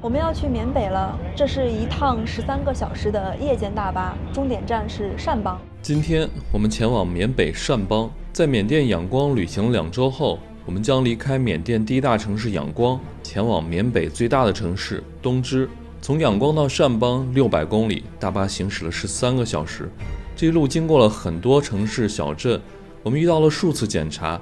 我们要去缅北了，这是一趟13个小时的夜间大巴，终点站是善邦。今天我们前往缅北善邦，在缅甸仰光旅行2周后，我们将离开缅甸第一大城市仰光，前往缅北最大的城市东芝。从仰光到善邦600公里，大巴行驶了13个小时。这一路经过了很多城市小镇，我们遇到了数次检查。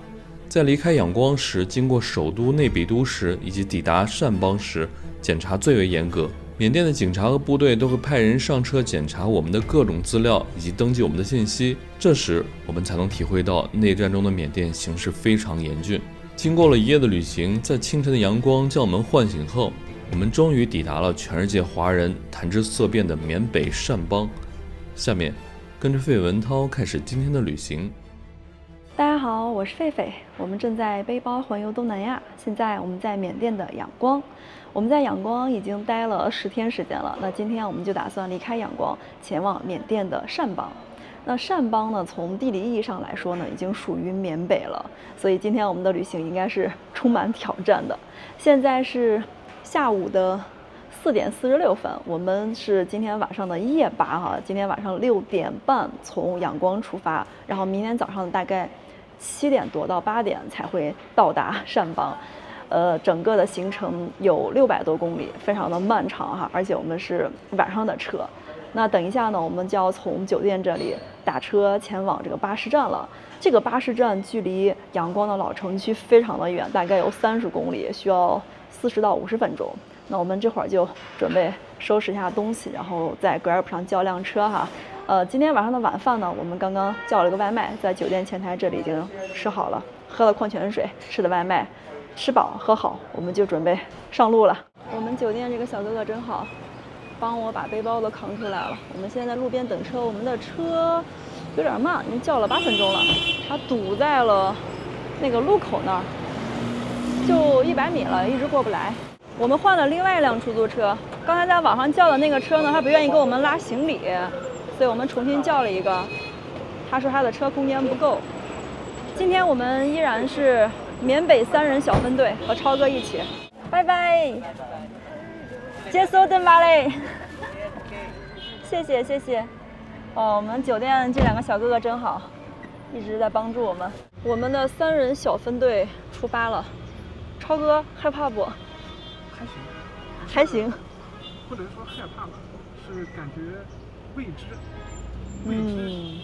在离开仰光时，经过首都内比都时，以及抵达善邦时，检查最为严格。缅甸的警察和部队都会派人上车检查我们的各种资料以及登记我们的信息，这时我们才能体会到内战中的缅甸形势非常严峻。经过了一夜的旅行，在清晨的阳光将我们唤醒后，我们终于抵达了全世界华人谈之色变的缅北善邦。下面跟着费文涛开始今天的旅行。大家好，我是狒狒，我们正在背包环游东南亚。现在我们在缅甸的仰光，我们在仰光已经待了10天时间了。那今天我们就打算离开仰光，前往缅甸的善邦。那善邦呢，从地理意义上来说呢，已经属于缅北了，所以今天我们的旅行应该是充满挑战的。现在是下午的4点46分，我们是今天晚上的夜巴哈，今天晚上6点半从仰光出发，然后明天早上大概7点多到8点才会到达善邦。整个的行程有600多公里，非常的漫长哈，而且我们是晚上的车。那等一下呢，我们就要从酒店这里打车前往这个巴士站了。这个巴士站距离仰光的老城区非常的远，大概有30公里，需要40到50分钟。那我们这会儿就准备收拾一下东西，然后在 Grab 上叫辆车哈。今天晚上的晚饭呢，我们刚刚叫了个外卖，在酒店前台这里已经吃好了，喝了矿泉水，吃的外卖，吃饱喝好，我们就准备上路了。我们酒店这个小哥哥真好，帮我把背包都扛出来了。我们现在在路边等车，我们的车有点慢，已经叫了8分钟了，它堵在了那个路口那儿，就100米了，一直过不来。我们换了另外一辆出租车，刚才在网上叫的那个车呢，他不愿意给我们拉行李，所以我们重新叫了一个。他说他的车空间不够。今天我们依然是缅北3人小分队，和超哥一起。拜拜，接收登巴嘞，谢谢谢谢。我们酒店这2个小哥哥真好，一直在帮助我们。我们的3人小分队出发了，超哥害怕不？还行，不能说害怕吧，是感觉未知，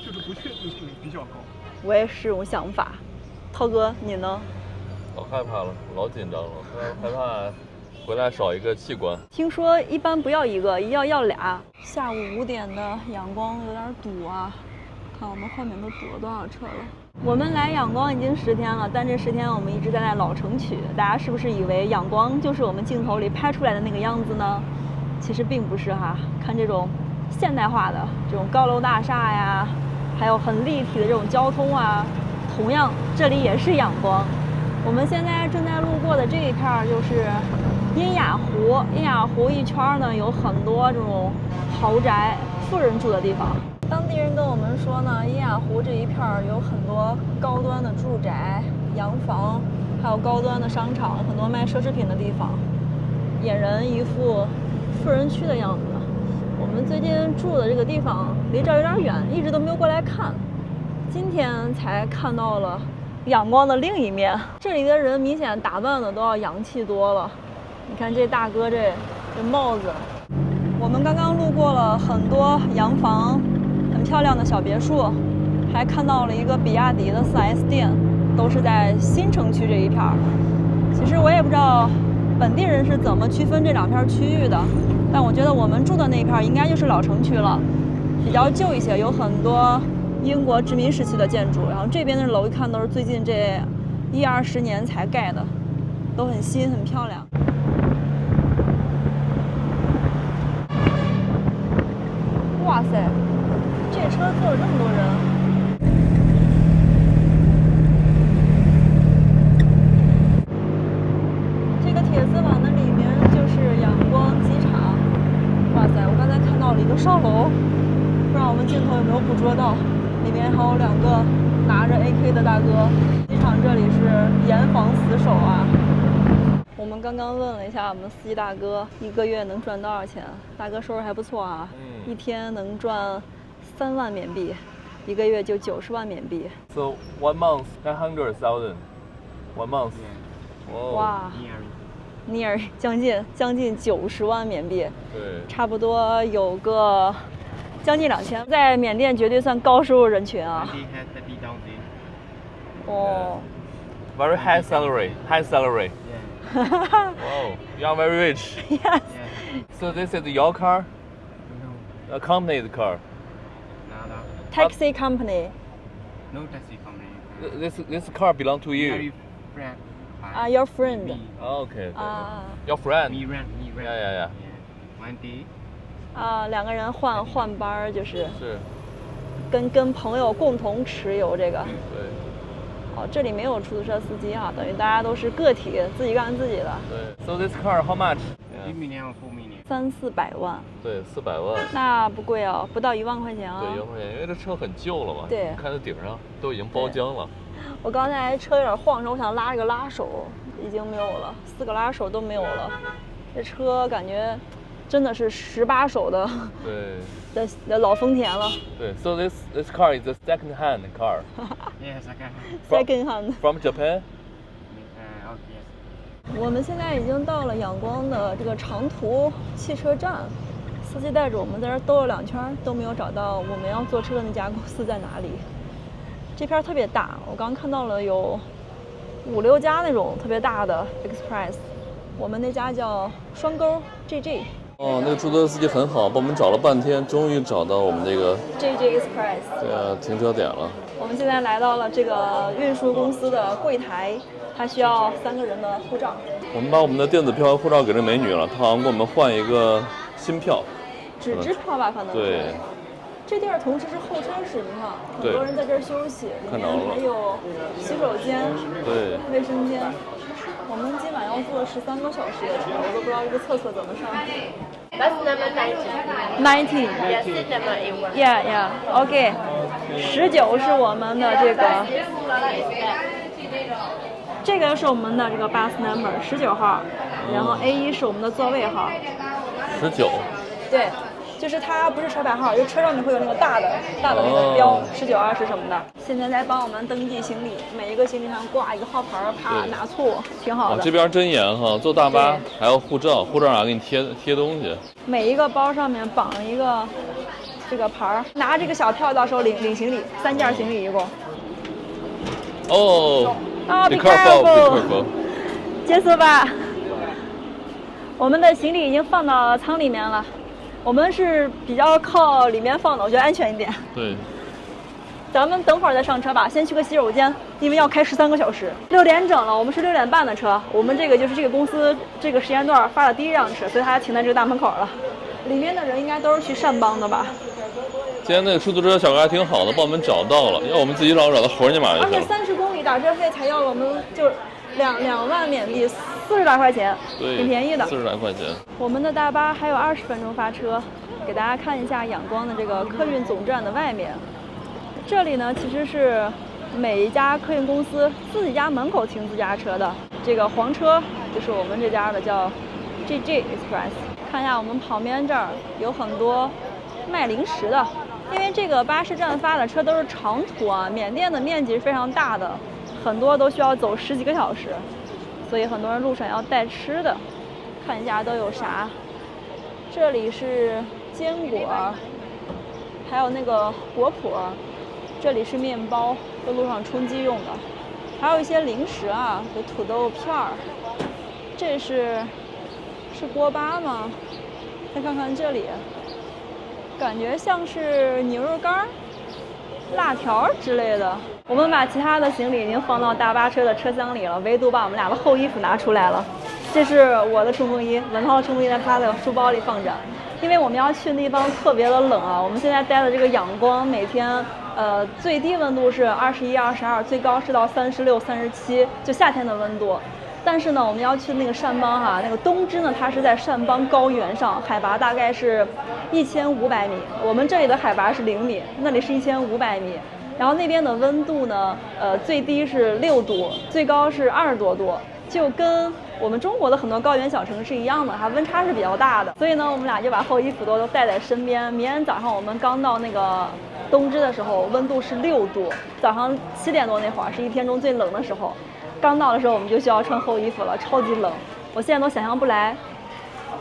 就是不确定性比较高。我也是这种想法。涛哥，你呢？老害怕了，老紧张了，害怕回来少一个器官。听说一般不要一个，要2。下午5点的仰光有点堵啊，看我们后面都堵了多少车了。我们来仰光已经10天了，但这10天我们一直在老城区。大家是不是以为仰光就是我们镜头里拍出来的那个样子呢？其实并不是哈。看这种现代化的这种高楼大厦呀，还有很立体的这种交通啊，同样这里也是仰光。我们现在正在路过的这一片就是阴雅湖。阴雅湖一圈呢，有很多这种豪宅，富人住的地方。当地人跟我们说呢，阴雅湖这一片有很多高端的住宅、洋房，还有高端的商场，很多卖奢侈品的地方，俨然一副富人区的样子。我们最近住的这个地方离这儿有点远，一直都没有过来看，今天才看到了仰光的另一面。这里的人明显打扮的都要洋气多了。你看这大哥这帽子。我们刚刚路过了很多洋房，很漂亮的小别墅，还看到了一个比亚迪的4S 店，都是在新城区这一片。其实我也不知道本地人是怎么区分这2片区域的，但我觉得我们住的那一片应该就是老城区了，比较旧一些，有很多英国殖民时期的建筑。然后这边的楼一看都是最近这10-20年才盖的，都很新很漂亮。哇塞，这车坐了这么多人。这个铁丝网的里面就是仰光机场。哇塞，我刚才看到了一个哨楼，不知道我们镜头有没有捕捉到，里面还有2个拿着 AK 的大哥。机场这里是严防死守啊。我们们刚刚问了一下我们司机大哥，一个月能赚多少钱？大哥收入还不错啊，一天能赚3万缅币，一个月就90万缅币。So 1 month 900,000 1 month. 哇，near 将近90万缅币，对，差不多有个将近2000，在缅甸绝对算高收入人群啊。哦。Very high salary. Wow, you are very rich. Yes. So this is your car? A company's car. Taxi company. No taxi company. This car belong to you. Friend. Your friend. Okay. Your friend. Me rent. Yeah. One day. 两个人换班儿，就是是跟朋友共同持有这个。对。哦，这里没有出租车司机哈，等于大家都是个体，自己干自己的。对。So this car how much? 3 million or 4 million. 300-400万。对，400万。那不贵哦，不到1万块钱啊。对，1万块钱，因为这车很旧了嘛。对。看在顶上都已经包浆了。我刚才车有点晃的时候，我想拉这个拉手，已经没有了，4个拉手都没有了。这车感觉真的是18手的。对。的老丰田了。对 ，So this car is a second hand car. Yes, I can. Second hand. From Japan. Yes. 我们现在已经到了仰光的这个长途汽车站，司机带着我们在这儿兜了2圈，都没有找到我们要坐车的那家公司在哪里。这片特别大，我刚看到了有5、6家那种特别大的 Express， 我们那家叫双沟 JJ。哦，那个出租车司机很好，帮我们找了半天，终于找到我们这个 JJ Express。对啊，停车点了。我们现在来到了这个运输公司的柜台，它需要3个人的护照。我们把我们的电子票和护照给这美女了，她好像给我们换一个新票，纸质票吧，可能是。对。这地儿同时是候车室，你看，很多人在这儿休息，里面还有洗手间、对，卫生间。我们今晚要坐13个小时的车，我都不知道这个厕所怎么上。Bus number 19. 19. Yes, seat number A1. Yeah. OK. 19是我们的这个，这个是我们的这个 bus number 19号，然后 A1是我们的座位号。19。对。就是它不是车牌号，就车上面会有那个大的那个标，19、20什么的。现在在帮我们登记行李，每一个行李上挂一个号牌，啪拿错，挺好的。这边真严哈，坐大巴还要护照，护照上给你贴东西。每一个包上面绑一个这个牌，拿这个小票到时候领行李，3件行李一共。哦。Be careful。结束吧。我们的行李已经放到舱里面了。我们是比较靠里面放的，我觉得安全一点。对。咱们等会儿再上车吧，先去个洗手间，因为要开13个小时。6点整了，我们是6点半的车。我们这个就是这个公司这个时间段发的第1辆车，所以它停在这个大门口了。里面的人应该都是去善邦的吧？今天那个出租车小哥还挺好的，帮我们找到了，要我们自己找到活尼玛就行了。而且30公里打车费才要我们就2万缅币，40来块钱，挺便宜的。40来块钱。我们的大巴还有20分钟发车，给大家看一下仰光的这个客运总站的外面。这里呢，其实是每一家客运公司自己家门口停自家车的。这个黄车就是我们这家的，叫 JJ Express。看一下我们旁边这儿有很多卖零食的，因为这个巴士站发的车都是长途啊，缅甸的面积是非常大的。很多都需要走10几个小时，所以很多人路上要带吃的。看一下都有啥，这里是坚果，还有那个果脯，这里是面包，在路上充饥用的，还有一些零食啊，有土豆片儿。这是锅巴吗？再看看这里，感觉像是牛肉干、辣条之类的。我们把其他的行李已经放到大巴车的车厢里了，唯独把我们俩的厚衣服拿出来了。这是我的冲锋衣，文涛的冲锋衣在他的书包里放着。因为我们要去的地方特别的冷啊，我们现在待的这个仰光每天最低温度是21、22，最高是到36、37，就夏天的温度。但是呢，我们要去那个善邦哈，那个东支呢，它是在善邦高原上，海拔大概是1500米，我们这里的海拔是0米，那里是1500米。然后那边的温度呢，最低是6度，最高是20多度，就跟我们中国的很多高原小城是一样的，它温差是比较大的，所以呢，我们俩就把厚衣服都带在身边。明天早上我们刚到那个东芝的时候，温度是6度，早上7点多那会儿是一天中最冷的时候。刚到的时候我们就需要穿厚衣服了，超级冷，我现在都想象不来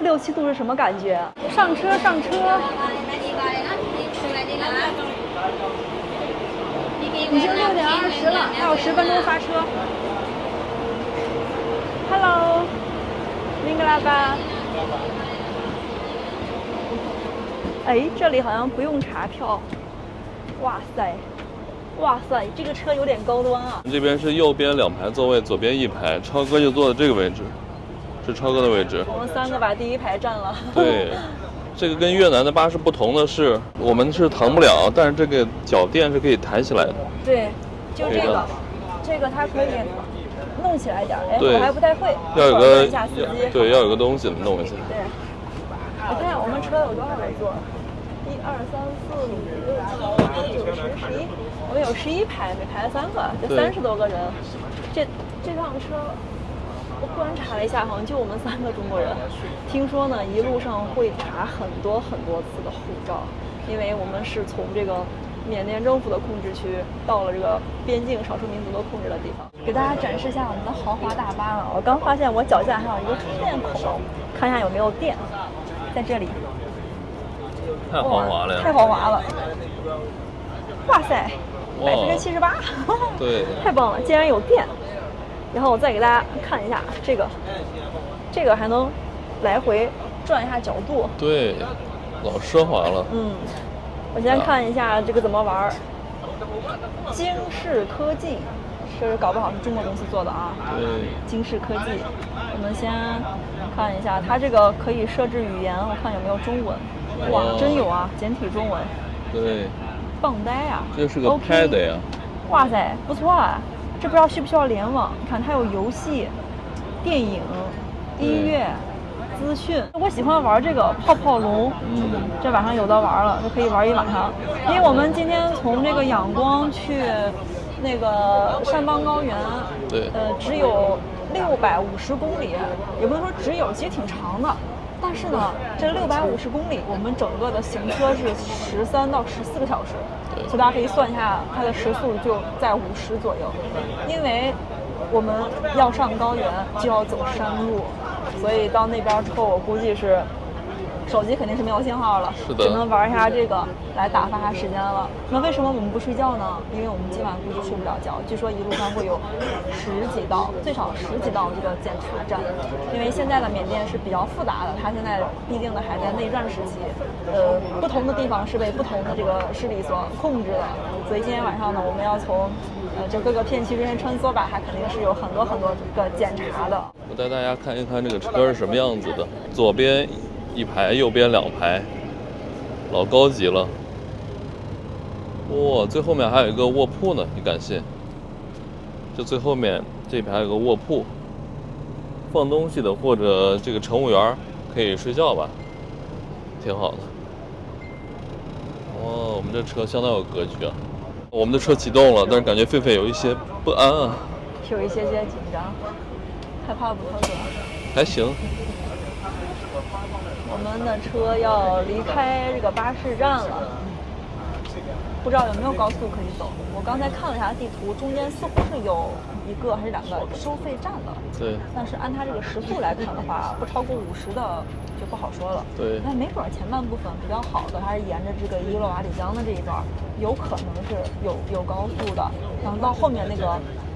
6、7度是什么感觉。上车，上车！已经6点20了，还有10分钟发车。Hello， 明格拉巴。哎，这里好像不用查票。哇塞，哇塞，这个车有点高端啊。这边是右边2排座位，左边1排，超哥就坐在这个位置，是超哥的位置。我们3个把第1排占了。对，这个跟越南的巴士不同的是，我们是躺不了，但是这个脚垫是可以抬起来的。对，就这个，这个它可以弄起来点儿。哎，对我还不太会。要有个一下司机。对，要有个东西弄一下。对，我看我们车有多少个座？1、2、3、4、5、6、7、8、9、10、11，我们有11排，每排3个，就30多个人。这趟车，我忽然查了一下，好像就我们3个中国人。听说呢，一路上会查很多次的护照，因为我们是从这个缅甸政府的控制区到了这个边境少数民族的控制的地方。给大家展示一下我们的豪华大巴啊！我刚发现我脚下还有一个充电口，看一下有没有电，在这里。太豪华了呀！太豪华了！哇塞，78%，对，太棒了，竟然有电！然后我再给大家看一下这个还能来回转一下角度。对，老奢华了。我先看一下这个怎么玩。京视科技，这搞不好是中国公司做的啊。对，京视科技，我们先看一下，它这个可以设置语言，我看有没有中文。哇，真有啊，简体中文。对，棒呆啊！这是个 Pad 呀。哇塞，不错啊！这不知道需不需要联网？你看它有游戏、电影、音乐、资讯。我喜欢玩这个泡泡龙，这晚上有的玩了，就可以玩一晚上。因为我们今天从这个仰光去那个善邦高原，对，只有650公里，也不能说只有，其实挺长的。但是呢，这650公里，我们整个的行车是13到14个小时，所以大家可以算一下，它的时速就在50左右。因为我们要上高原，就要走山路，所以到那边之后，我估计是手机肯定是没有信号了，是的，只能玩一下这个来打发下时间了。那为什么我们不睡觉呢？因为我们今晚估计睡不了觉。据说一路上会有最少十几道这个检查站，因为现在的缅甸是比较复杂的，它现在毕竟呢还在内战时期，不同的地方是被不同的这个势力所控制的，所以今天晚上呢，我们要从就各个片区之间穿梭吧，它肯定是有很多个检查的。我带大家看一看这个车是什么样子的，左边1排，右边2排，老高级了。哇，最后面还有一个卧铺呢，你敢信？就最后面这排有个卧铺，放东西的或者这个乘务员可以睡觉吧，挺好的。哇，我们这车相当有格局啊！我们的车启动了，但是感觉狒狒有一些不安啊，有一些紧张，害怕不害怕？还行。我们的车要离开这个巴士站了，不知道有没有高速可以走。我刚才看了一下地图，中间似乎是有1个还是2个收费站的。对。但是按它这个时速来看的话，不超过50的就不好说了。对。但没准前半部分比较好的，还是沿着这个伊洛瓦底江的这一段，有可能是有高速的。然后到后面那个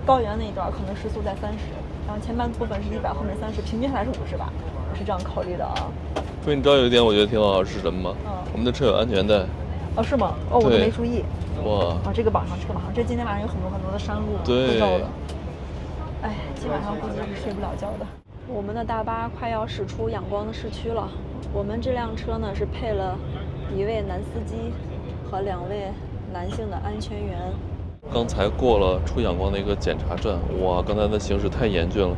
高原那一段，可能时速在30，然后前半部分是100，后面30，平均下来是50吧。我是这样考虑的啊。不是，你知道有一点我觉得挺好是什么吗？我们的车有安全带。哦，是吗？哦，我都没注意。哇！啊，这个榜上，这今天晚上有很多的山路对。照的。哎，今晚上估计是睡不了觉的。我们的大巴快要驶出仰光的市区了。我们这辆车呢是配了1位男司机和2位男性的安全员。刚才过了出仰光的一个检查站，哇，刚才的行驶太严峻了，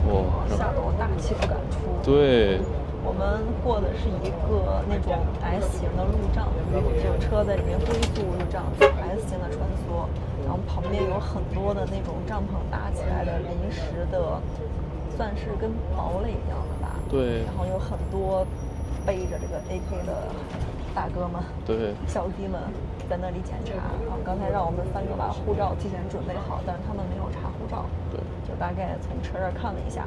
哇！吓得我大气不敢出。对。我们过的是一个那种 S 型的路障，就车在里面龟速路障 S 型的穿梭，然后旁边有很多的那种帐篷搭起来的临时的算是跟堡垒一样的吧。对。然后有很多背着这个 AK 的大哥们，对，小弟们在那里检查。刚才让我们3个把护照提前准备好，但是他们没有查护照。对，就大概从车这儿看了一下，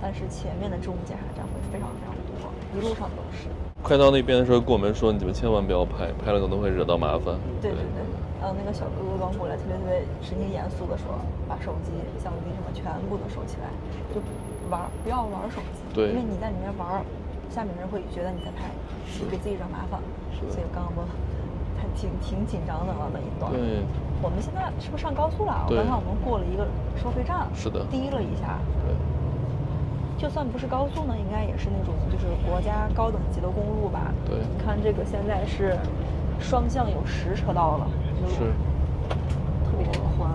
但是前面的重物检查站会非常非常多，一路上都是。快到那边的时候跟我们说，你们千万不要拍，拍了可能会惹到麻烦。对。那个小哥哥刚过来，特别神情严肃的说，把手机、相机什么全部都收起来，就不要玩手机。对。因为你在里面玩，下面人会觉得你在拍，给自己惹麻烦。所以刚刚还挺紧张的那一段。对。我们现在是不是上高速了？刚才我们过了一个收费站，是的，低了一下。对。就算不是高速呢，应该也是那种就是国家高等级的公路吧？对。你看这个现在是双向有10车道了，是，特别宽。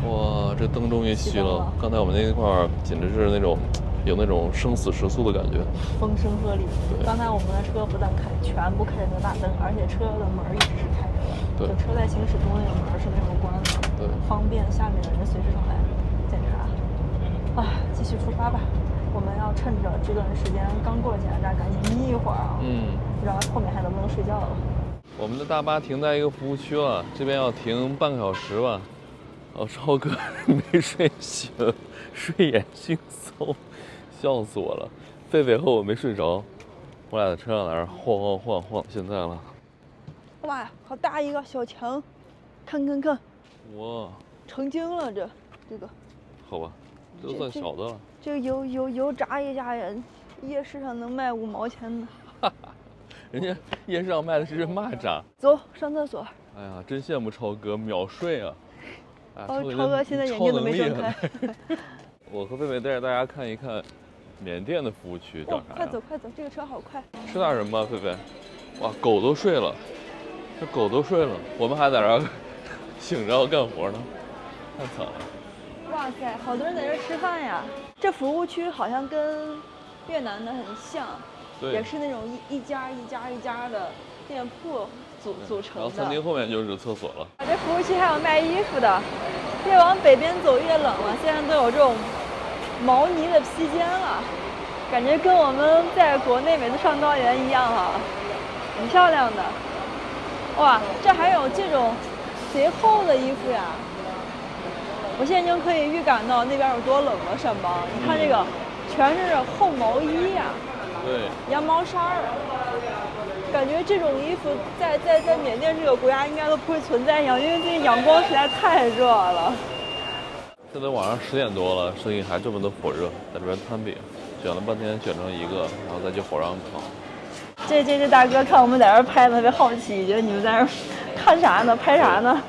哇，这灯终于熄了。刚才我们那块儿简直是那种有那种生死时速的感觉，风声鹤唳。刚才我们的车不但全部开着大灯，而且车的门一直是开着的。对。就车在行驶中那个门是没有关的。对。方便下面的人随时上来检查。继续出发吧。我们要趁着这段时间刚过了检查站，赶紧眯一会儿啊。不知道后面还能不能睡觉了。我们的大巴停在一个服务区了，这边要停半个小时吧。超哥没睡醒，睡眼惺忪，笑死我了。狒狒和我没睡着，我俩在车上在那晃。现在了，哇呀，好大一个小强，看，哇，成精了这个。好吧，这都算小的了。这个油炸一下呀，夜市上能卖5毛钱呢。人家夜市上卖的是蚂蚱。走上厕所。哎呀，真羡慕超哥秒睡啊！超哥现在眼睛都没睁开。我和狒狒带着大家看一看缅甸的服务区长啥样。快走，这个车好快。吃点什么，狒狒？哇，狗都睡了，这狗都睡了，我们还在这儿醒着要干活呢，太惨了。哇塞，好多人在这吃饭呀！这服务区好像跟越南的很像，也是那种一家的店铺组成的。然后餐厅后面就是厕所了。这服务区还有卖衣服的，越往北边走越冷了，现在都有这种毛呢的披肩了，感觉跟我们在国内每次上高原一样哈，很漂亮的。哇，这还有这种贼厚的衣服呀！我现在已经可以预感到那边有多冷了，山邦。你看这个，全是厚毛衣呀，对，羊毛衫儿。感觉这种衣服在缅甸这个国家应该都不会存在一样，因为最近阳光实在太热了。现在晚上10点多了，生意还这么的火热，在这边摊饼，卷了半天卷成一个，然后再去火上烤。这大哥看我们在这儿拍的特别好奇，觉得你们在这儿看啥呢？拍啥呢？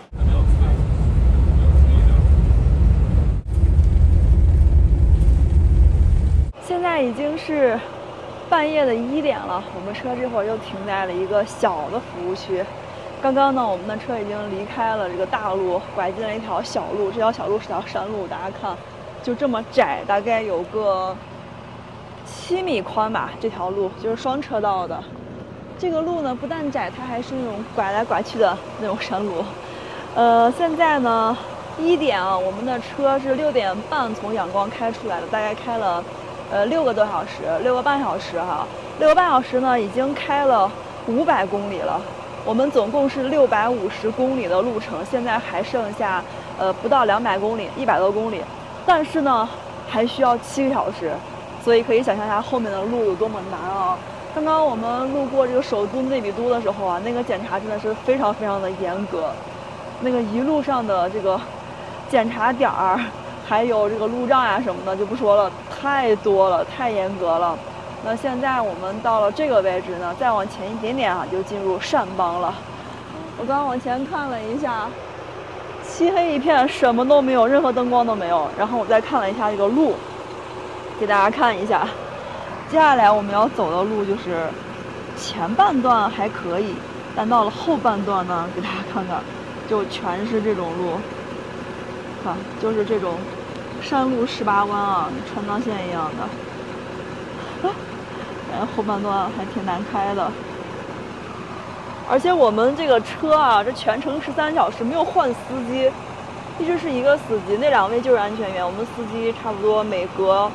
现在已经是半夜的1点了，我们车这会儿又停在了一个小的服务区。刚刚呢，我们的车已经离开了这个大路，拐进了一条小路。这条小路是条山路，大家看，就这么窄，大概有个7米宽吧。这条路就是双车道的。这个路呢，不但窄，它还是那种拐来拐去的那种山路。现在呢1点啊，我们的车是6点半从仰光开出来的，大概开了6个多小时，6个半小时哈。6个半小时呢，已经开了500公里了。我们总共是650公里的路程，现在还剩下不到200公里，100多公里。但是呢，还需要7个小时，所以可以想象一下后面的路有多么难啊！刚刚我们路过这个首都内比都的时候啊，那个检查真的是非常非常的严格，那个一路上的这个检查点儿，还有这个路障啊什么的就不说了，太多了，太严格了。那现在我们到了这个位置呢，再往前一点点啊，就进入善邦了。我刚刚往前看了一下，漆黑一片，什么都没有，任何灯光都没有。然后我再看了一下这个路，给大家看一下。接下来我们要走的路就是前半段还可以，但到了后半段呢，给大家看看，就全是这种路，看就是这种山路18弯啊，川藏线一样的。感觉后半段还挺难开的，而且我们这个车啊，这全程13小时没有换司机，一直是一个司机，那2位就是安全员。我们司机差不多每隔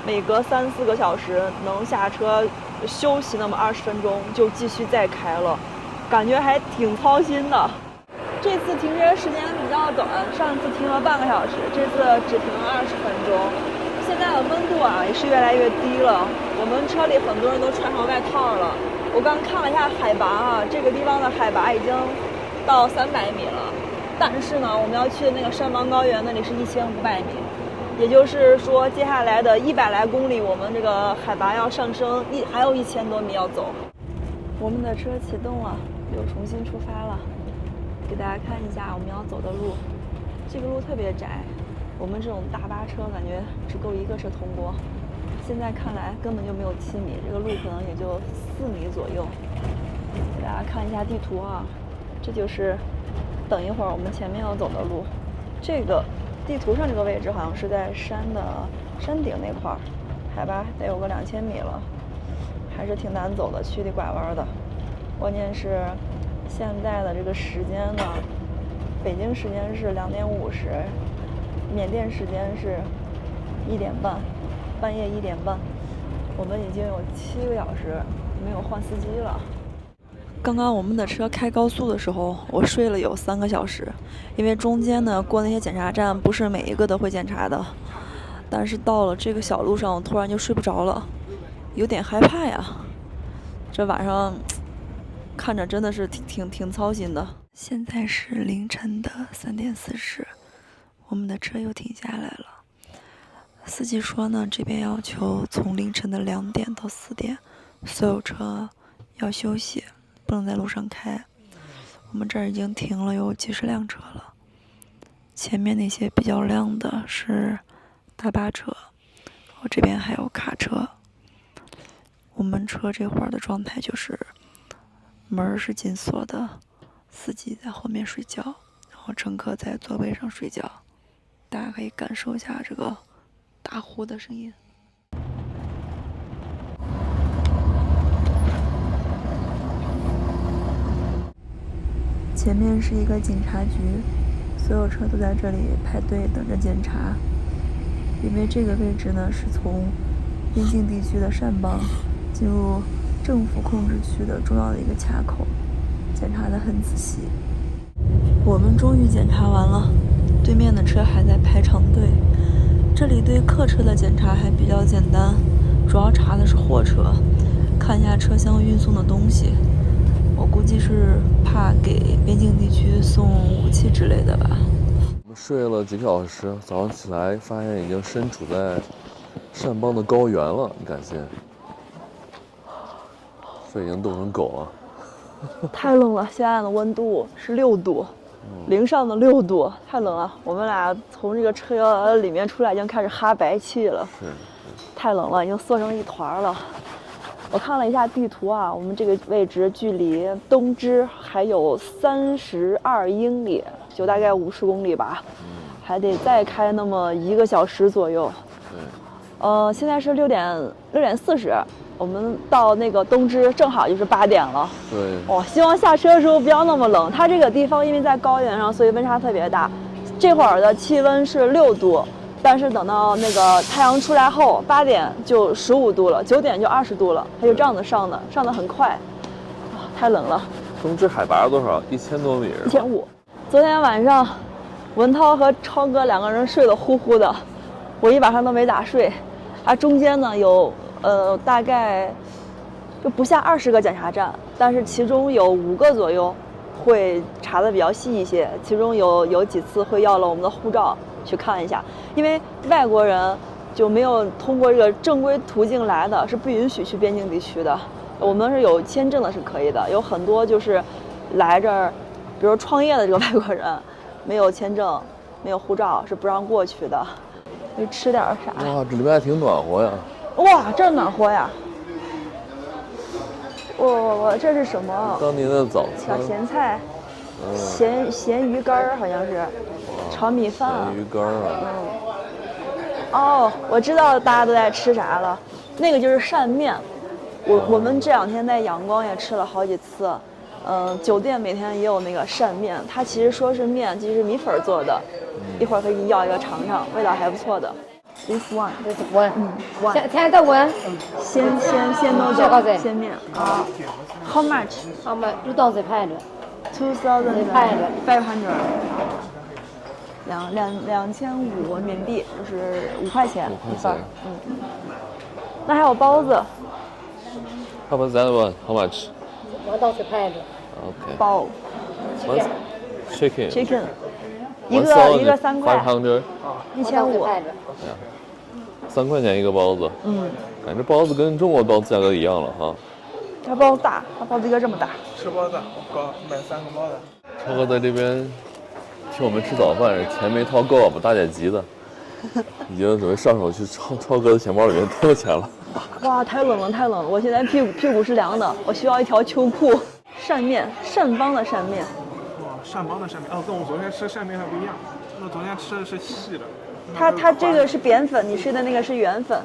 每隔3-4个小时能下车休息那么20分钟，就继续再开了，感觉还挺操心的。这次停车时间比较短，上次停了半个小时，这次只停了20分钟。现在的温度啊也是越来越低了，我们车里很多人都穿上外套了。我刚看了一下海拔啊，这个地方的海拔已经到300米了，但是呢，我们要去的那个山邦高原那里是1500米，也就是说接下来的100来公里，我们这个海拔要上升还有1000多米要走。我们的车启动了，又重新出发了，给大家看一下我们要走的路。这个路特别窄，我们这种大巴车感觉只够1个车通过。现在看来根本就没有7米，这个路可能也就4米左右。给大家看一下地图啊，这就是等一会儿我们前面要走的路。这个地图上这个位置好像是在山的山顶那块儿，海拔得有个2000米了，还是挺难走的，曲里拐弯的。关键是现在的这个时间呢，北京时间是2点50，缅甸时间是1点半，半夜1点半。我们已经有7个小时没有换司机了。刚刚我们的车开高速的时候，我睡了有3个小时，因为中间呢过那些检查站不是每一个都会检查的。但是到了这个小路上，我突然就睡不着了，有点害怕呀。这晚上看着真的是挺操心的。现在是凌晨的3点40，我们的车又停下来了。司机说呢，这边要求从凌晨的2点到4点，所有车要休息，不能在路上开。我们这儿已经停了有几十辆车了，前面那些比较亮的是大巴车，我这边还有卡车。我们车这会儿的状态就是门是紧锁的，司机在后面睡觉，然后乘客在座位上睡觉。大家可以感受一下这个打呼的声音。前面是一个警察局，所有车都在这里排队等着检查。因为这个位置呢是从边境地区的善邦进入政府控制区的重要的一个卡口，检查得很仔细。我们终于检查完了，对面的车还在排长队。这里对客车的检查还比较简单，主要查的是货车，看一下车厢运送的东西。我估计是怕给边境地区送武器之类的吧。我们睡了几个小时，早上起来发现已经身处在善邦的高原了，你敢信？肺已经冻成狗了。太冷了，现在的温度是6度，零上的6度，太冷了。我们俩从这个车里面出来已经开始哈白气了，太冷了，已经缩成一团了。我看了一下地图啊，我们这个位置距离东芝还有32英里，就大概50公里吧，还得再开那么1个小时左右。现在是6点40，我们到那个东芝正好就是8点了。对，希望下车的时候不要那么冷。它这个地方因为在高原上，所以温差特别大。这会儿的气温是6度，但是等到那个太阳出来后，8点就15度了，9点就20度了，它就这样子上得很快，太冷了。东芝海拔多少？1000多米？1500。昨天晚上，文涛和超哥2个人睡得呼呼的，我一晚上都没咋睡。中间呢有大概就不下20个检查站，但是其中有5个左右会查得比较细一些，其中有几次会要了我们的护照去看一下，因为外国人就没有通过这个正规途径来的，是不允许去边境地区的。我们是有签证的，是可以的。有很多就是来这儿，比如创业的这个外国人，没有签证、没有护照是不让过去的。就吃点啥？哇，这里面还挺暖和呀！哇，这暖和呀！我这是什么？当年的早餐。小咸菜，咸鱼干儿好像是，炒米饭。咸鱼干儿啊。哦，我知道大家都在吃啥了，那个就是扇面。我们这2天在仰光也吃了好几次，酒店每天也有那个扇面，它其实说是面，其实是米粉做的。一会儿可以要一个尝尝，味道还不错的。This one， This one，one，现在问，鲜豆小高子鲜面啊。How much？ 好嘛，有多少牌子？ 2,500，2500缅币，就是5块钱一份。那还有包子， How about that one? How much? 我多少牌子？ Okay. 包 What's chicken? chicken，一个3块500， 1500。 牌子。 3块钱一个包子。感觉包子跟中国包子价格一样了哈。它包子大，它包子一个这么大。吃包子，我买3个包子。超哥在这边请我们吃早饭，钱没掏够，把大姐急的，已经准备上手去超哥的钱包里面偷钱了。哇，太冷了！我现在屁股是凉的，我需要一条秋裤。扇面，善邦的扇面，哇，善邦的扇面，哦，跟我昨天吃扇面还不一样，我昨天吃的是细的。它这个是扁粉，你吃的那个是圆粉。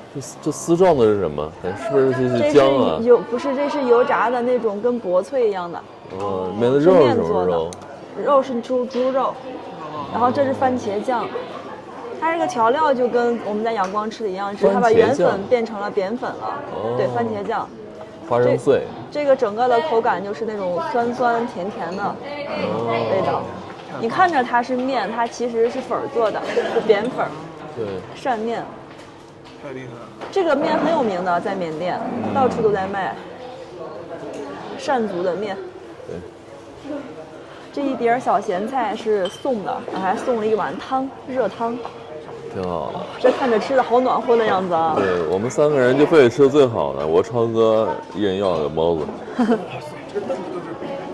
这丝状的是什么？是不是这是姜啊？不是，这是油炸的那种，跟薄脆一样的。哦，里面的肉是什么肉？肉是猪肉，然后这是番茄酱。它这个调料就跟我们在阳光吃的一样，只是它把圆粉变成了扁粉了。对，番茄酱。花生碎。这个整个的口感就是那种酸甜的味道。你看着它是面，它其实是粉做的，是扁粉。对。扇面。太厉害了。这个面很有名的，在缅甸到处都在卖。善族的面。对。这一碟小咸菜是送的，还送了一碗汤，热汤。挺好的，这看着吃的好暖和的样子啊！对我们3个人就非得吃最好的，我超哥一人要个包子。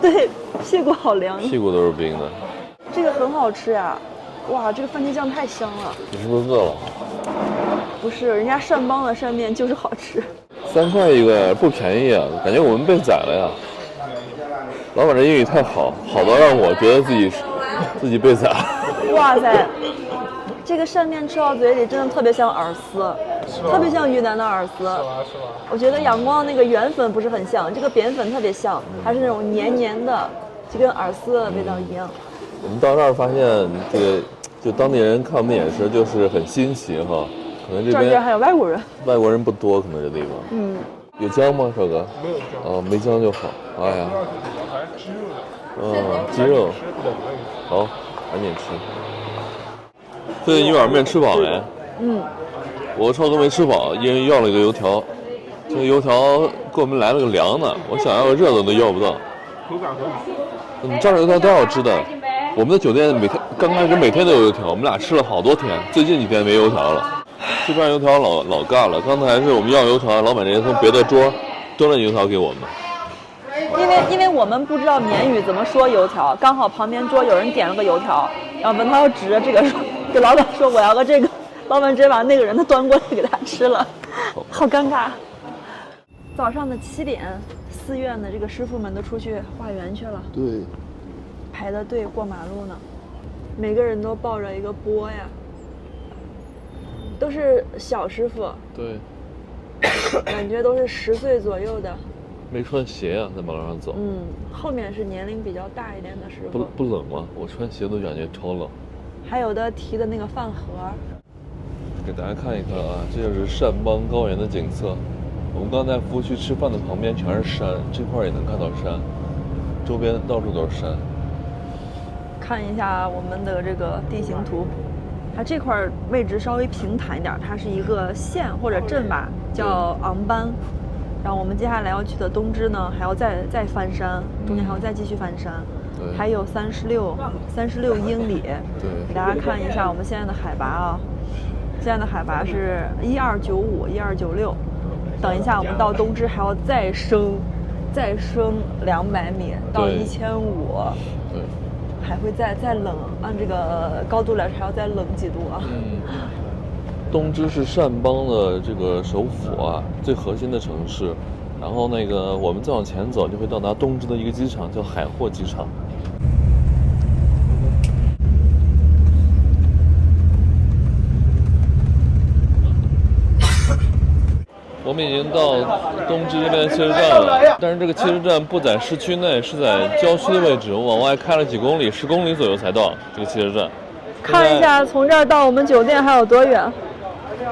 对，屁股好凉，屁股都是冰的。这个很好吃呀！哇，这个番茄酱太香了。你是不是饿了？不是，人家善邦的扇面就是好吃。3块一个不便宜啊，感觉我们被宰了呀。老板这英语太好，好到让我觉得自己被宰了。哇塞！这个扇面吃到嘴里真的特别像饵丝，特别像云南的饵丝。我觉得阳光那个圆粉不是很像，这个扁粉特别像，它是那种黏黏的，就跟饵丝的味道一样。我们到那儿发现，这个就当地人看我们的眼神就是很新奇哈，可能这边还有外国人，外国人不多，可能这地方。有姜吗，少哥？没有姜。哦，没姜就好。哎呀。鸡肉。好，赶紧吃。对，一碗面吃饱没？我超哥没吃饱，一人要了一个油条。这个油条给我们来了个凉的，我想要个热的都要不到。口感很好。这儿油条太好吃的，我们的酒店刚开始每天都有油条，我们俩吃了好多天，最近几天没油条了。这边油条老尬了，刚才是我们要油条，老板娘从别的桌端了油条给我们。因为我们不知道缅语怎么说油条，刚好旁边桌有人点了个油条，然后文涛指着这个说，给老板说我要个这个，老板直接把那个人的端过来给他吃了，好尴尬。早上的7点，寺院的这个师傅们都出去化缘去了，对，排着队过马路呢，每个人都抱着一个钵呀，都是小师傅，对，感觉都是10岁左右的。没穿鞋啊，在马路上走。后面是年龄比较大一点的师傅。不冷吗？我穿鞋都感觉超冷。还有的提的那个饭盒。给大家看一看啊，这就是善邦高原的景色。我们刚才服务区吃饭的旁边全是山，这块也能看到山，周边到处都是山。看一下我们的这个地形图，它这块位置稍微平坦一点，它是一个县或者镇吧，叫昂班。然后我们接下来要去的东支呢，还要再翻山，中间还要再继续翻山，还有36英里。对，给大家看一下我们现在的海拔啊，现在的海拔是1295、1296，等一下我们到东支还要再升200米到1500，对，还会再冷，按这个高度来说还要再冷几度啊。东支是善邦的这个首府啊，最核心的城市。然后我们再往前走，就会到达东支的一个机场，叫海货机场。我们已经到东支这边的汽车站了，但是这个汽车站不在市区内，是在郊区的位置。我往外开了几公里，10公里左右才到这个汽车站。看一下从这儿到我们酒店还有多远？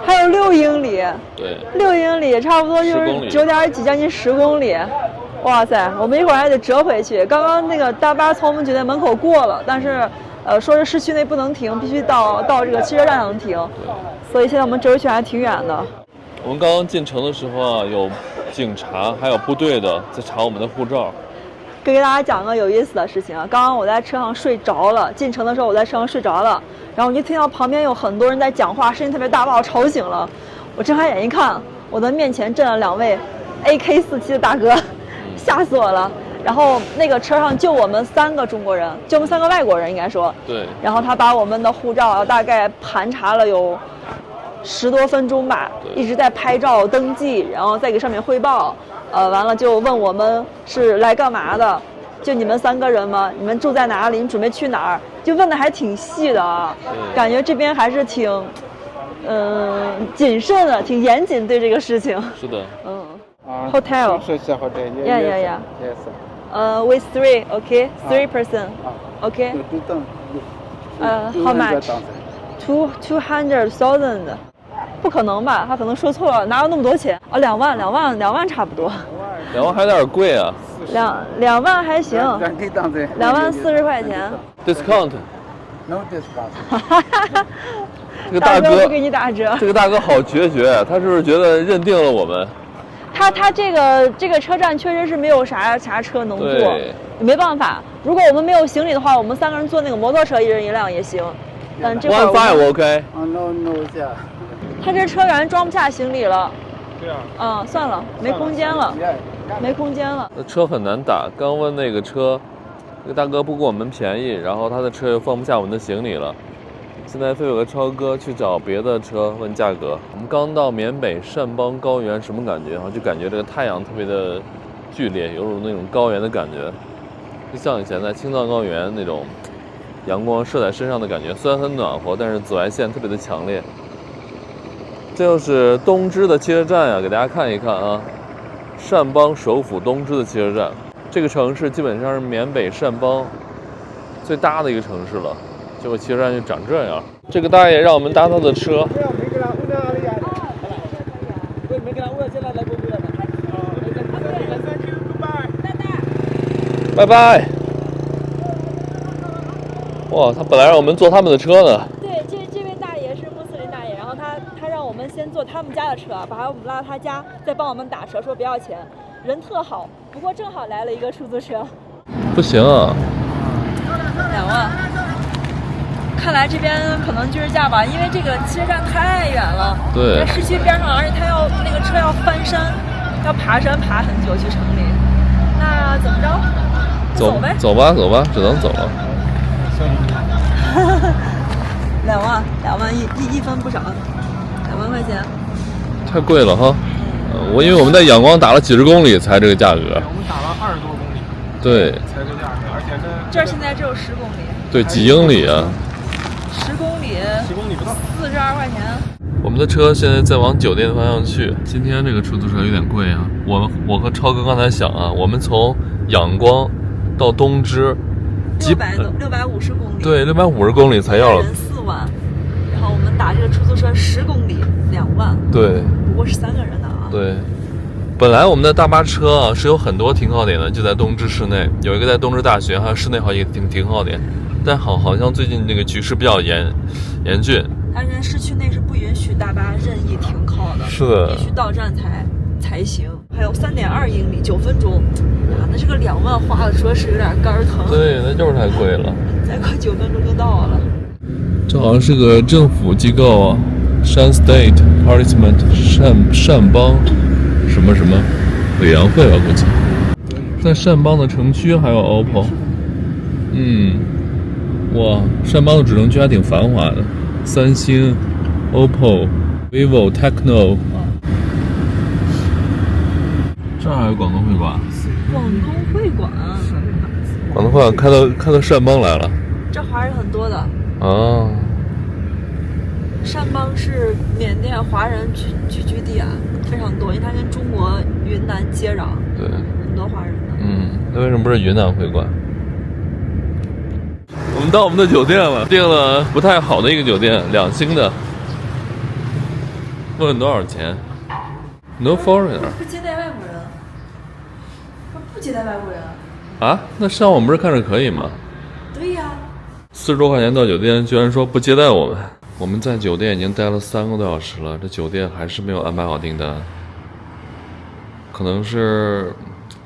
还有6英里，对6英里差不多就是10公里9点几，将近10公里。哇塞，我们一会儿还得折回去。刚刚那个大巴从我们酒店门口过了，但是说是市区内不能停，必须到这个汽车站才能停。所以现在我们折回去还挺远的。我们刚刚进城的时候啊，有警察还有部队的在查我们的护照。给大家讲个有意思的事情啊！刚刚我在车上睡着了，进城的时候我在车上睡着了，然后我就听到旁边有很多人在讲话，声音特别大，把我吵醒了。我睁开眼一看，我的面前站了2位 AK47的大哥，吓死我了。然后那个车上就我们3个中国人，就我们3个外国人应该说。对。然后他把我们的护照大概盘查了有10多分钟吧，一直在拍照登记，然后再给上面汇报。完了就问我们是来干嘛的，就你们3个人吗？你们住在哪里？你准备去哪儿？就问的还挺细的啊，感觉这边还是挺，谨慎的，挺严谨对这个事情。是的。Hotel. Yeah, yeah, yeah. With 3, okay, 3 person. Okay. How much? 200,000. 不可能吧？他可能说错了，哪有那么多钱？哦，2万差不多。2万还有点贵啊。2万还行，2万40块钱。Discount。No discount。这个大哥不给你打折。这个大哥好决绝，他是不是觉得认定了我们？他这个车站确实是没有啥车能坐，没办法。如果我们没有行李的话，我们3个人坐那个摩托车1人1辆也行。但这会儿我 OK。No 下。他这车感觉装不下行李了。对啊。算了，没空间了，没空间了。那车很难打，刚问那个车，那个大哥不给我们便宜，然后他的车又放不下我们的行李了。现在飞有个超哥去找别的车问价格。我们刚到缅北善邦高原，什么感觉？就感觉这个太阳特别的剧烈，有种那种高原的感觉，就像以前在青藏高原那种阳光射在身上的感觉。虽然很暖和，但是紫外线特别的强烈。这就是东芝的汽车站呀，给大家看一看啊，善邦首府东芝的汽车站。这个城市基本上是缅北善邦最大的一个城市了。结果汽车站就长这样。这个大爷让我们搭他的车。拜拜。哇，他本来让我们坐他们的车呢。对，这位大爷是穆斯林大爷，然后他让我们先坐他们家的车，把我们拉到他家，再帮我们打车，说不要钱，人特好。不过正好来了一个出租车。不行啊。2万。看来这边可能就是价吧，因为这个汽车站太远了，对，在市区边上，而且他要那个车要翻山，要爬山爬很久去城里。那怎么着？走呗。走吧，只能走了。2万一分不少，2万块钱。太贵了哈。我因为我们在仰光打了几十公里才这个价格。我们打了20多公里。对。才这价格，而且这儿现在只有10公里。对，几英里啊？10公里不到，42块钱。我们的车现在在往酒店的方向去。今天这个出租车有点贵啊。我和超哥刚才想啊，我们从仰光到东芝650公里。对，650公里才要了。人4万，然后我们打这个出租车10公里2万。对。不过是3个人的啊。对。本来我们的大巴车啊是有很多停靠点的，就在东芝市内，有一个在东芝大学，还有市内好几个停靠点。但好像最近这个局势比较严峻。但是市区内是不允许大巴任意停靠的，是的，必须到站才行。还有3.2英里，9分钟，啊，那这个2万花的说是有点肝疼。对，那就是太贵了。再快9分钟就到了。这好像是个政府机构啊 ，Shan State Parliament 善邦什么委员会吧，估计。在善邦的城区还有 OPPO。哇，善邦的主城区还挺繁华的，三星、OPPO、vivo、Tecno。这儿还有广东会馆。广东会馆。广东会馆开到善邦来了。这华人很多的。啊。善邦是缅甸华人聚居地啊，非常多，因为它跟中国云南接壤。对。很多华人的。那为什么不是云南会馆？我们到我们的酒店了，订了不太好的一个酒店，2星的。问多少钱 ？No foreigner 不接待外国人，不接待外国人。啊？那上网不是看着可以吗？对呀。40多块钱到酒店，居然说不接待我们。我们在酒店已经待了3个多小时了，这酒店还是没有安排好订单，可能是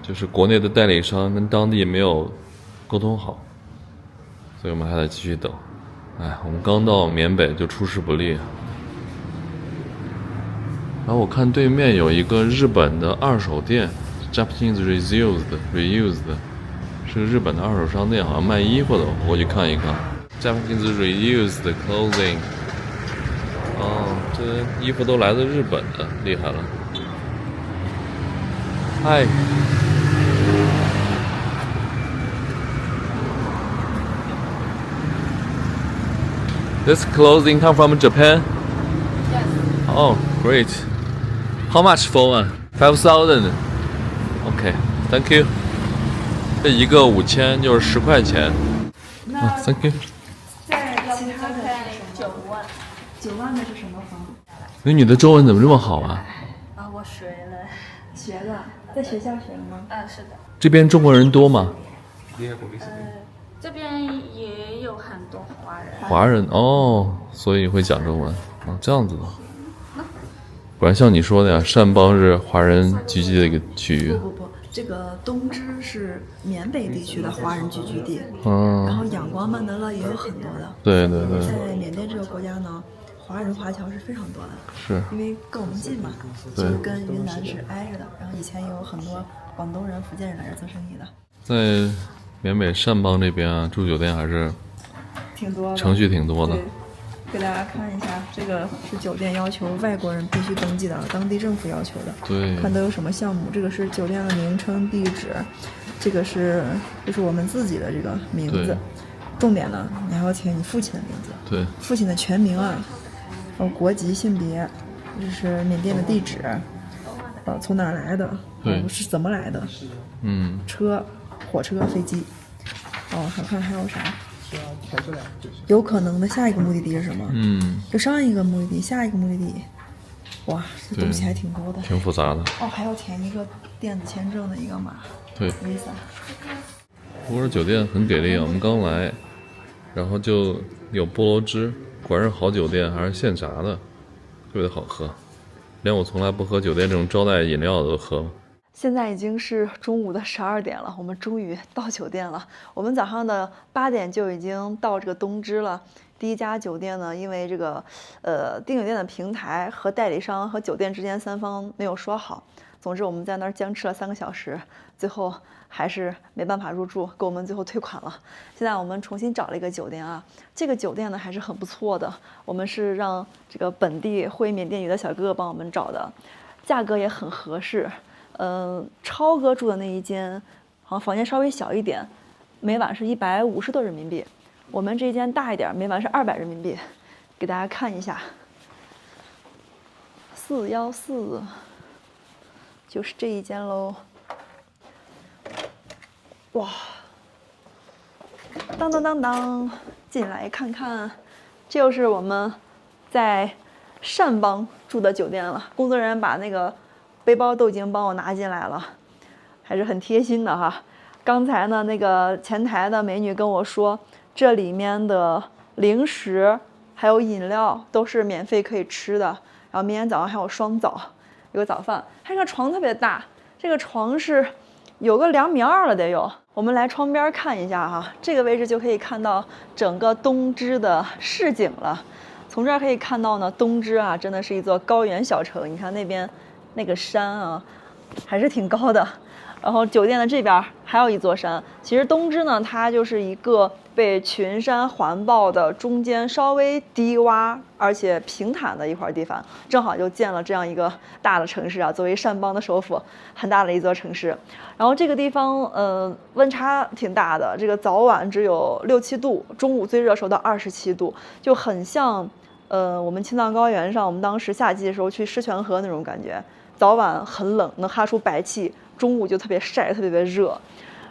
就是国内的代理商跟当地没有沟通好，所以我们还得继续等。哎，我们刚到缅北就出师不利。然后我看对面有一个日本的二手店 ，Japanese reused， 是个日本的二手商店，好像卖衣服的，我过去看一看。Japanese reused clothing， 哦，这衣服都来自日本的，厉害了。嗨。This clothing come from Japan? Yes. Oh, great. How much for one? 5,000. Okay, thank you. 这一个5000就是10块钱。啊 ，thank you. 在其他的是9万，9万的是什么房？那女的中文怎么这么好啊？啊，我学了。学的，在学校学的吗？是的。这边中国人多吗？这边也有很多华人。华人哦，所以会讲中文啊，这样子的。果然像你说的呀，善邦是华人聚集的一个区域。不，这个东芝是缅北地区的华人聚居地，嗯，然后仰光、曼德勒也有很多的。对。在缅甸这个国家呢，华人华侨是非常多的，是因为跟我们近嘛，就是跟云南是挨着的。然后以前也有很多广东人、福建人来这做生意的。在缅北善邦这边啊，住酒店还是挺多的，程序挺多的。给大家看一下，这个是酒店要求外国人必须登记的，当地政府要求的。对，看都有什么项目。这个是酒店的名称、地址，这个是我们自己的这个名字。重点呢，你还要填你父亲的名字，对，父亲的全名啊，然后国籍、性别，这是缅甸的地址，从哪儿来的，是怎么来的，车、火车、飞机，还有啥？有可能的下一个目的地是什么？就上一个目的地，下一个目的地。哇，这东西还挺多的，挺复杂的。还要填一个电子签证的一个码。对 ，Visa。不过这酒店很给力啊，我们刚来，然后就有菠萝汁，果然是好酒店，还是现榨的，特别好喝，连我从来不喝酒店这种招待饮料的都喝了。现在已经是中午的12点了，我们终于到酒店了。我们早上的8点就已经到这个东芝了。第一家酒店呢，因为这个订酒店的平台和代理商和酒店之间3方没有说好，总之我们在那儿僵持了3个小时，最后还是没办法入住，给我们最后退款了。现在我们重新找了一个酒店啊，这个酒店呢还是很不错的，我们是让这个本地会缅甸语的小哥哥帮我们找的，价格也很合适。超哥住的那一间，好像房间稍微小一点，每晚是150多人民币。我们这间大一点，每晚是200人民币。给大家看一下，414，就是这一间喽。哇，当当当当，进来看看，这就是我们在善邦住的酒店了。工作人员把那个背包都已经帮我拿进来了，还是很贴心的哈。刚才呢，那个前台的美女跟我说，这里面的零食还有饮料都是免费可以吃的。然后明天早上还有双早，有个早饭。它这个床特别大，这个床是有个2.2米了得有。我们来窗边看一下哈，这个位置就可以看到整个东芝的市景了。从这儿可以看到呢，东芝啊真的是一座高原小城。你看那边那个山啊，还是挺高的。然后酒店的这边还有一座山。其实东芝呢，它就是一个被群山环抱的，中间稍微低洼而且平坦的一块地方，正好就建了这样一个大的城市啊。作为善邦的首府，很大的一座城市。然后这个地方温差挺大的，这个早晚只有6、7度，中午最热时候到27度，就很像我们青藏高原上我们当时夏季的时候去狮泉河那种感觉。早晚很冷，能哈出白气，中午就特别晒，特别热。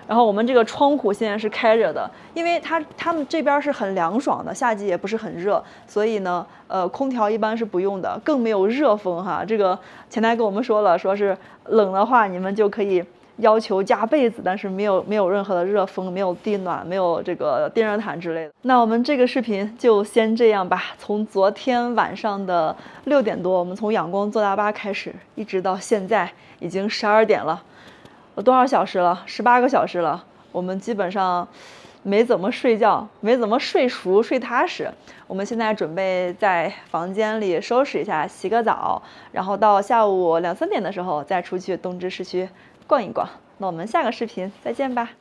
然后我们这个窗户现在是开着的，因为他们这边是很凉爽的，夏季也不是很热，所以呢，空调一般是不用的，更没有热风哈。这个前台跟我们说了，说是冷的话你们就可以要求加被子，但是没有任何的热风，没有地暖，没有这个电热毯之类的。那我们这个视频就先这样吧。从昨天晚上的6点多，我们从仰光坐大巴开始，一直到现在已经12点了。多少小时了？18个小时了。我们基本上没怎么睡觉，没怎么睡熟、睡踏实。我们现在准备在房间里收拾一下，洗个澡，然后到下午2、3点的时候再出去东芝市区逛一逛。那我们下个视频再见吧。